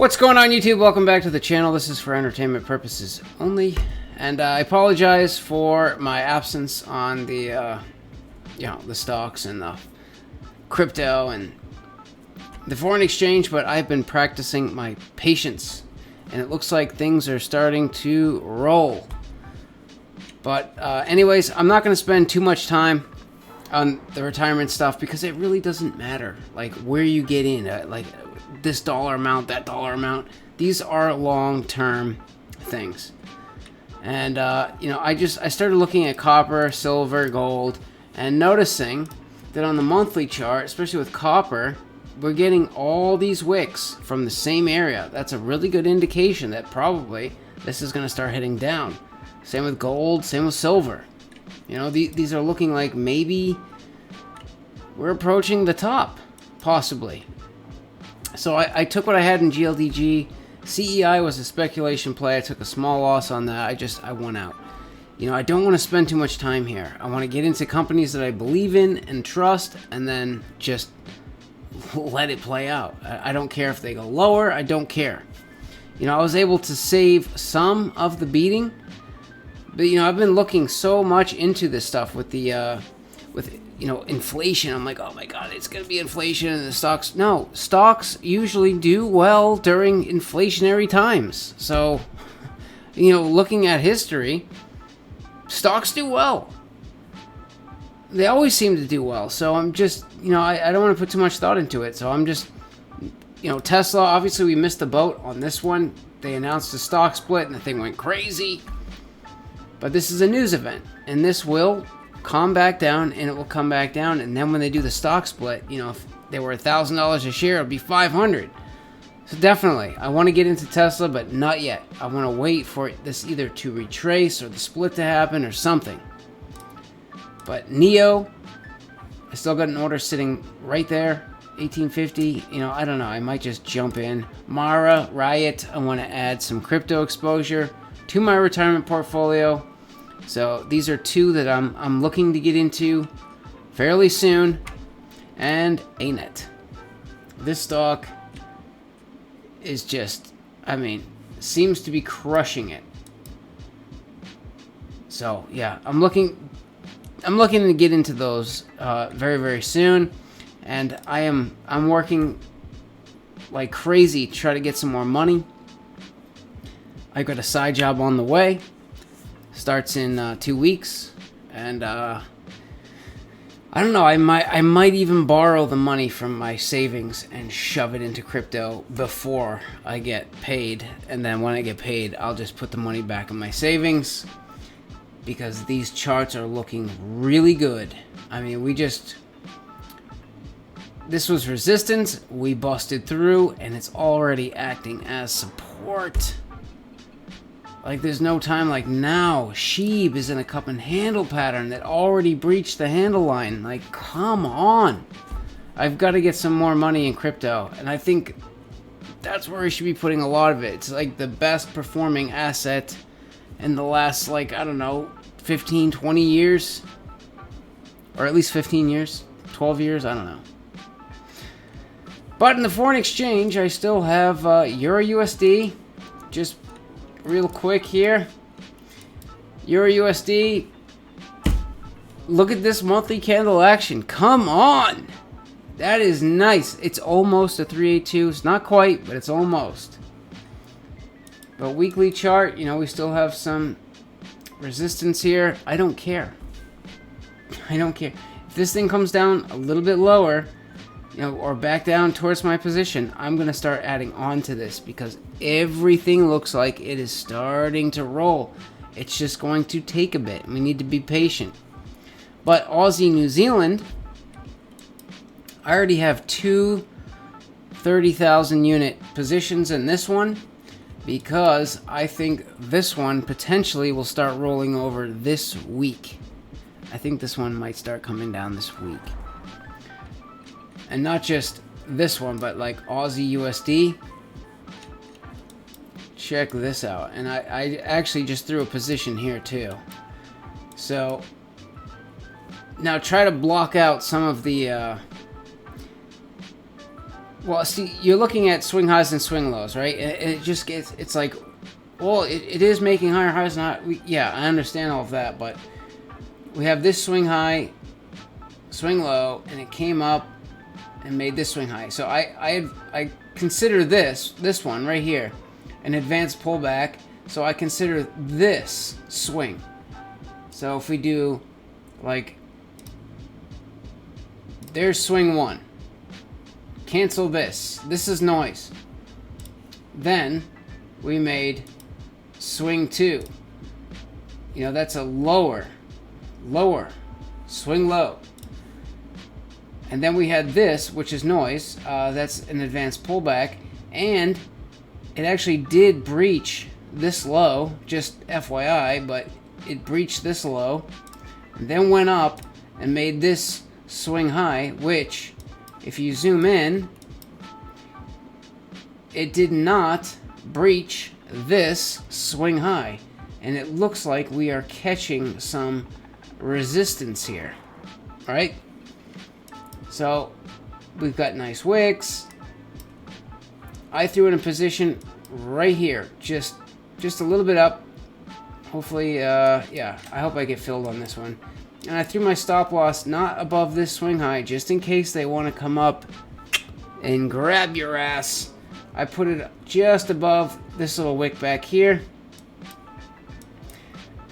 What's going on, YouTube? Welcome back to the channel. This is for entertainment purposes only, and I apologize for my absence on the the stocks and the crypto and the foreign exchange, but I've been practicing my patience, and it looks like things are starting to roll. But anyways, I'm not going to spend too much time on the retirement stuff because it really doesn't matter, like where you get in, like this dollar amount, that dollar amount. These are long-term things. And I started looking at copper, silver, gold, and noticing that on the monthly chart, especially with copper, we're getting all these wicks from the same area. That's a really good indication that probably this is going to start heading down. Same with gold, same with silver. You know, these are looking like maybe we're approaching the top, possibly. So I took what I had in GLDG. CEI was a speculation play. I took a small loss on that. I won out. You know, I don't want to spend too much time here. I want to get into companies that I believe in and trust, and then just let it play out. I don't care if they go lower. I don't care. You know, I was able to save some of the beating, but you know, I've been looking so much into this stuff with the inflation. I'm like, oh my god, it's gonna be inflation in the stocks. No, stocks usually do well during inflationary times. So, you know, looking at history, stocks do well. They always seem to do well. So I'm just, I don't want to put too much thought into it. So I'm just, Tesla, obviously we missed the boat on this one. They announced a stock split and the thing went crazy. But this is a news event, and this will calm back down, and it will come back down. And then when they do the stock split, if they were $1,000 a share, it'll be $500. So definitely, I want to get into Tesla, but not yet. I want to wait for this either to retrace or the split to happen or something. But NEO, I still got an order sitting right there, 1850. I don't know. I might just jump in. Mara, Riot, I want to add some crypto exposure to my retirement portfolio. So these are two that I'm looking to get into fairly soon. And ANET. This stock is just, seems to be crushing it. So yeah, I'm looking to get into those very, very soon. And I'm working like crazy to try to get some more money. I got a side job on the way. Starts in 2 weeks, and I don't know. I might even borrow the money from my savings and shove it into crypto before I get paid, and then when I get paid, I'll just put the money back in my savings because these charts are looking really good. This was resistance. We busted through, and it's already acting as support. Like, there's no time like now. Sheeb is in a cup and handle pattern that already breached the handle line. Like, come on. I've got to get some more money in crypto. And I think that's where we should be putting a lot of it. It's like the best performing asset in the last, 15, 20 years. Or at least 15 years. 12 years, I don't know. But in the foreign exchange, I still have Euro USD. Just real quick here. Euro USD. Look at this monthly candle action. Come on. That is nice. It's almost a 382. It's not quite, but it's almost. But weekly chart, we still have some resistance here. I don't care. I don't care. If this thing comes down a little bit lower, or back down towards my position, I'm going to start adding on to this because everything looks like it is starting to roll. It's just going to take a bit. We need to be patient. But Aussie New Zealand, I already have two 30,000 unit positions in this one because I think this one potentially will start rolling over this week. I think this one might start coming down this week. And not just this one, but like Aussie USD. Check this out. And I actually just threw a position here too. So now try to block out some of the Well, see, you're looking at swing highs and swing lows, right? And it just gets, it's like, well, it is making higher highs. Yeah, I understand all of that, but we have this swing high, swing low, and it came up and made this swing high. So I consider this one right here an advanced pullback. So I consider this swing. So if we do, like, there's swing 1. Cancel this. This is noise. Then we made swing 2. You know, that's a lower, swing low. And then we had this, which is noise. That's an advanced pullback. And it actually did breach this low, just FYI, but it breached this low. And then went up and made this swing high, which, if you zoom in, it did not breach this swing high. And it looks like we are catching some resistance here. All right? So we've got nice wicks. I threw in a position right here, just a little bit up. Hopefully, yeah, I hope I get filled on this one. And I threw my stop loss not above this swing high, just in case they want to come up and grab your ass. I put it just above this little wick back here.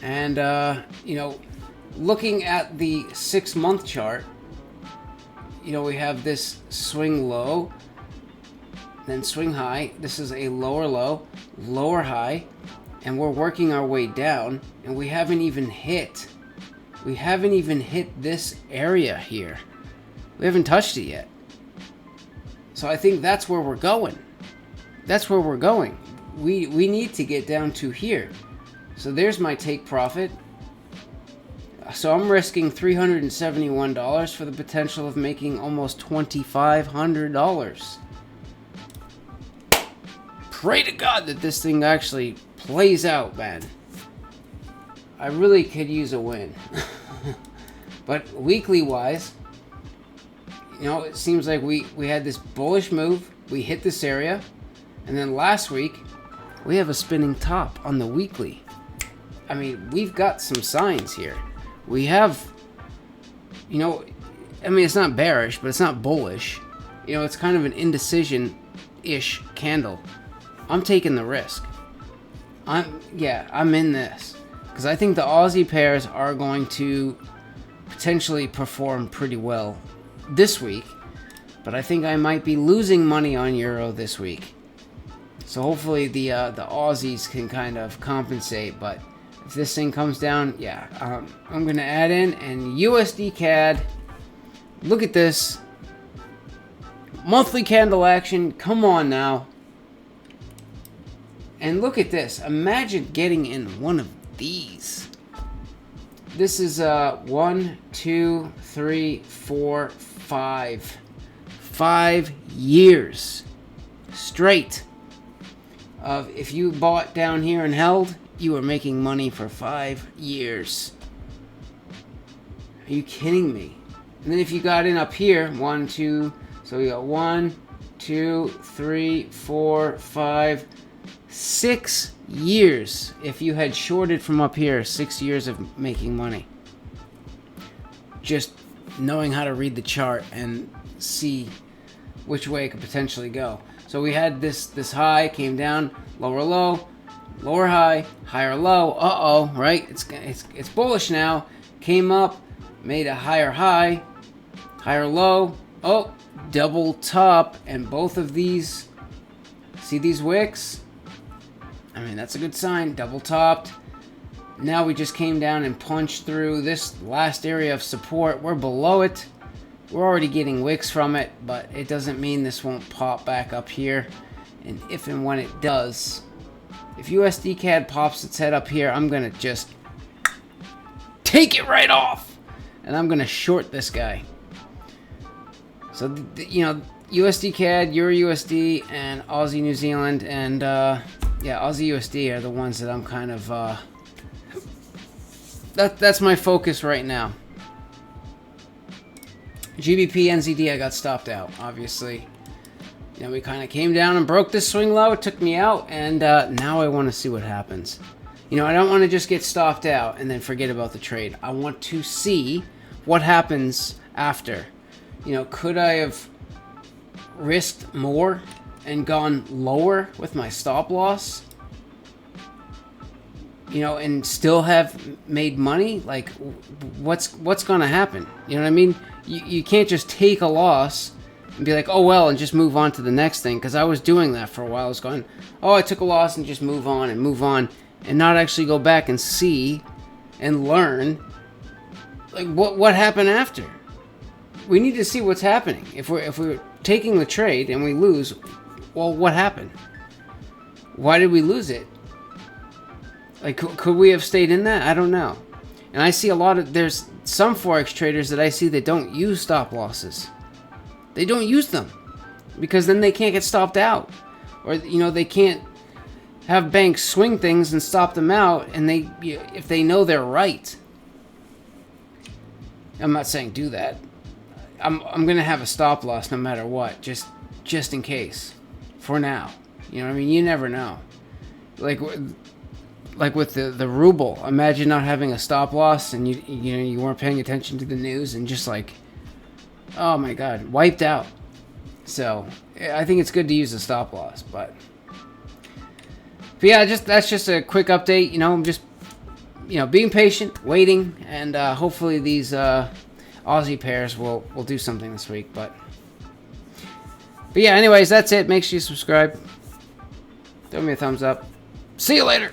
And, you know, looking at the 6-month chart, you know, we have this swing low, then swing high. This is a lower low, lower high, and we're working our way down, and we haven't even hit this area here. We haven't touched it yet. So I think that's where we're going. That's where we're going. We need to get down to here. So there's my take profit. So I'm risking $371 for the potential of making almost $2,500. Pray to God that this thing actually plays out, man. I really could use a win. But weekly wise, you know, it seems like we had this bullish move. We hit this area. And then last week, we have a spinning top on the weekly. I mean, we've got some signs here. We have, you know, I mean, it's not bearish, but it's not bullish. You know, it's kind of an indecision-ish candle. I'm taking the risk. I'm in this. Because I think the Aussie pairs are going to potentially perform pretty well this week. But I think I might be losing money on Euro this week. So hopefully the Aussies can kind of compensate. But if this thing comes down, yeah, I'm going to add in. And USD CAD, look at this. Monthly candle action, come on now. And look at this. Imagine getting in one of these. This is 1, 2, 3, 4, 5. 5 years straight of if you bought down here and held, you were making money for 5 years. Are you kidding me? And then if you got in up here, 1, 2, so we got 1, 2, 3, 4, 5, 6 years. If you had shorted from up here, 6 years of making money. Just knowing how to read the chart and see which way it could potentially go. So we had this high, came down, lower low, lower high, higher low. Uh-oh, right? It's bullish now. Came up, made a higher high, higher low. Oh, double top, and both of these, see these wicks? I mean, that's a good sign. Double topped. Now we just came down and punched through this last area of support. We're below it. We're already getting wicks from it, but it doesn't mean this won't pop back up here. And if and when it does, if USD CAD pops its head up here, I'm going to just take it right off. And I'm going to short this guy. So, you know, USD CAD, Euro USD, and Aussie New Zealand, and yeah, Aussie USD are the ones that I'm kind of, that's my focus right now. GBP, NZD, I got stopped out, obviously. You know, we kind of came down and broke this swing low. It took me out, and now I want to see what happens. You know, I don't want to just get stopped out and then forget about the trade. I want to see what happens after. You know, could I have risked more and gone lower with my stop loss? You know, and still have made money? Like, what's going to happen? You know what I mean? You can't just take a loss and be like, oh, well, and just move on to the next thing. Because I was doing that for a while. I was going, oh, I took a loss and just move on and not actually go back and see and learn, like, what happened after. We need to see what's happening. If we're taking the trade and we lose, well, what happened? Why did we lose it? Like, could we have stayed in that? I don't know. And I see there's some Forex traders that I see that don't use stop losses. They don't use them because then they can't get stopped out. Or, you know, they can't have banks swing things and stop them out, and if they know they're right. I'm not saying do that. I'm going to have a stop loss no matter what, just in case. For now. You know what I mean? You never know. Like with the ruble, imagine not having a stop loss and you weren't paying attention to the news and just like, oh my god, wiped out. So I think it's good to use a stop loss, but yeah, that's just a quick update. You know, I'm just being patient, waiting, and hopefully these Aussie pairs will do something this week. But yeah, anyways, that's it. Make sure you subscribe. Throw me a thumbs up. See you later.